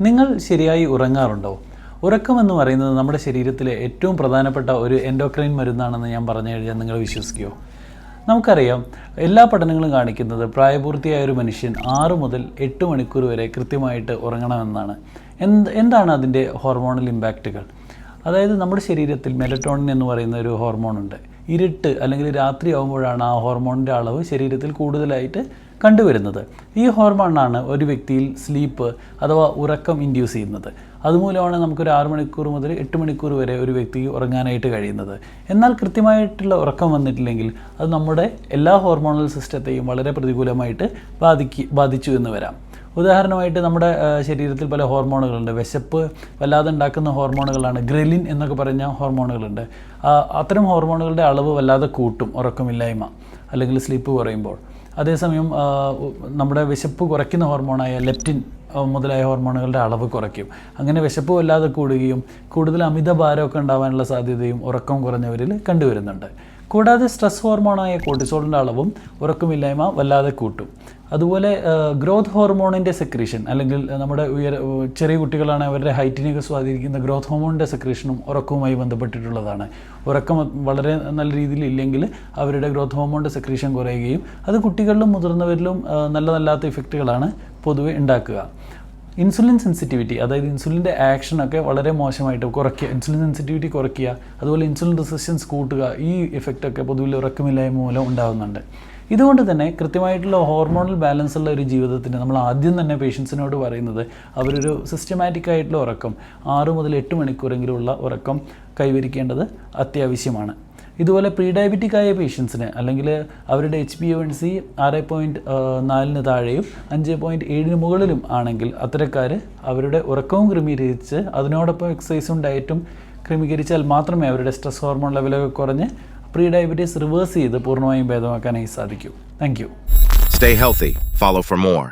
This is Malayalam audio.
നിങ്ങൾ ശരിയായി ഉറങ്ങാറുണ്ടോ? ഉറക്കമെന്ന് പറയുന്നത് നമ്മുടെ ശരീരത്തിലെ ഏറ്റവും പ്രധാനപ്പെട്ട ഒരു എൻഡോക്രൈൻ മരുന്നാണെന്ന് ഞാൻ പറഞ്ഞു കഴിഞ്ഞാൽ നിങ്ങൾ വിശ്വസിക്കുമോ? നമുക്കറിയാം, എല്ലാ പഠനങ്ങളും കാണിക്കുന്നത് പ്രായപൂർത്തിയായ ഒരു മനുഷ്യൻ 6 മുതൽ 8 മണിക്കൂർ വരെ കൃത്യമായിട്ട് ഉറങ്ങണമെന്നാണ്. എന്താണ് അതിൻ്റെ ഹോർമോണൽ ഇമ്പാക്റ്റുകൾ? അതായത് നമ്മുടെ ശരീരത്തിൽ മെലറ്റോണിൻ എന്ന് പറയുന്ന ഒരു ഹോർമോണുണ്ട്. ഇരുട്ട് അല്ലെങ്കിൽ രാത്രി ആകുമ്പോഴാണ് ആ ഹോർമോണിൻ്റെ അളവ് ശരീരത്തിൽ കൂടുതലായിട്ട് കണ്ടുവരുന്നത്. ഈ ഹോർമോണാണ് ഒരു വ്യക്തിയിൽ സ്ലീപ്പ് അഥവാ ഉറക്കം ഇൻഡ്യൂസ് ചെയ്യുന്നത്. അതുമൂലമാണ് നമുക്കൊരു 6 മണിക്കൂർ മുതൽ 8 മണിക്കൂർ വരെ ഒരു വ്യക്തിക്ക് ഉറങ്ങാനായിട്ട് കഴിയുന്നത്. എന്നാൽ കൃത്യമായിട്ടുള്ള ഉറക്കം വന്നിട്ടില്ലെങ്കിൽ അത് നമ്മുടെ എല്ലാ ഹോർമോണൽ സിസ്റ്റത്തെയും വളരെ പ്രതികൂലമായിട്ട് ബാധിച്ചു എന്ന് വരാം. ഉദാഹരണമായിട്ട് നമ്മുടെ ശരീരത്തിൽ പല ഹോർമോണുകളുണ്ട്. വിശപ്പ് വല്ലാതെ ഉണ്ടാക്കുന്ന ഹോർമോണുകളാണ് ഗ്രലിൻ എന്നൊക്കെ പറഞ്ഞ ഹോർമോണുകളുണ്ട്. അത്തരം ഹോർമോണുകളുടെ അളവ് വല്ലാതെ കൂട്ടും ഉറക്കമില്ലായ്മ അല്ലെങ്കിൽ സ്ലീപ്പ് കുറയുമ്പോൾ. അതേസമയം നമ്മുടെ വിശപ്പ് കുറയ്ക്കുന്ന ഹോർമോണായ ലെപ്റ്റിൻ മുതലായ ഹോർമോണുകളുടെ അളവ് കുറയ്ക്കും. അങ്ങനെ വിശപ്പ് വല്ലാതെ കൂടുകയും കൂടുതൽ അമിതഭാരമൊക്കെ ഉണ്ടാകാനുള്ള സാധ്യതയും ഉറക്കം കുറഞ്ഞവരിൽ കണ്ടുവരുന്നുണ്ട്. കൂടാതെ സ്ട്രെസ് ഹോർമോണായ കോർട്ടിസോളിൻ്റെ അളവും ഉറക്കമില്ലായ്മ വല്ലാതെ കൂട്ടും. അതുപോലെ ഗ്രോത്ത് ഹോർമോണിൻ്റെ സെക്രീഷൻ അല്ലെങ്കിൽ നമ്മുടെ ചെറിയ കുട്ടികളാണ് അവരുടെ ഹൈറ്റിനെയൊക്കെ സ്വാധീനിക്കുന്ന ഗ്രോത്ത് ഹോർമോണിൻ്റെ സെക്രീഷനും ഉറക്കവുമായി ബന്ധപ്പെട്ടിട്ടുള്ളതാണ്. ഉറക്കം വളരെ നല്ല രീതിയിൽ ഇല്ലെങ്കിൽ അവരുടെ ഗ്രോത്ത് ഹോർമോണിൻ്റെ സെക്രീഷൻ കുറയുകയും അത് കുട്ടികളിലും മുതിർന്നവരിലും നല്ലതല്ലാത്ത ഇഫക്റ്റുകളാണ് പൊതുവെ ഉണ്ടാക്കുക. ഇൻസുലിൻ സെൻസിറ്റിവിറ്റി, അതായത് ഇൻസുലിൻ്റെ ആക്ഷനൊക്കെ വളരെ മോശമായിട്ട് കുറയ്ക്കുക, ഇൻസുലിൻ സെൻസിറ്റിവിറ്റി കുറയ്ക്കുക, അതുപോലെ ഇൻസുലിൻ റെസിസ്റ്റൻസ് കൂട്ടുക, ഈ ഇഫക്റ്റൊക്കെ പൊതുവിൽ ഉറക്കമില്ലായ്മ മൂലം ഉണ്ടാകുന്നുണ്ട്. ഇതുകൊണ്ട് തന്നെ കൃത്യമായിട്ടുള്ള ഹോർമോണൽ ബാലൻസ് ഉള്ള ഒരു ജീവിതത്തിന് നമ്മൾ ആദ്യം തന്നെ പേഷ്യൻസിനോട് പറയുന്നത് അവരൊരു സിസ്റ്റമാറ്റിക് ആയിട്ടുള്ള ഉറക്കം 6 മുതൽ 8 മണിക്കൂറെങ്കിലുമുള്ള ഉറക്കം കൈവരിക്കേണ്ടത് അത്യാവശ്യമാണ്. ഇതുപോലെ പ്രീ ഡയബറ്റിക് ആയ പേഷ്യൻസിന് അല്ലെങ്കിൽ അവരുടെ HbA1c 6.4 താഴെയും 5.7 മുകളിലും ആണെങ്കിൽ അത്തരക്കാർ അവരുടെ ഉറക്കവും ക്രമീകരിച്ച് അതിനോടൊപ്പം എക്സസൈസും ഡയറ്റും ക്രമീകരിച്ചാൽ മാത്രമേ അവരുടെ സ്ട്രെസ് ഹോർമോൺ ലെവലൊക്കെ കുറഞ്ഞ് പ്രീ ഡയബറ്റീസ് റിവേഴ്സ് ചെയ്ത് പൂർണ്ണമായും ഭേദമാക്കാനായി സാധിക്കൂ. Thank you. Stay healthy. Follow for more.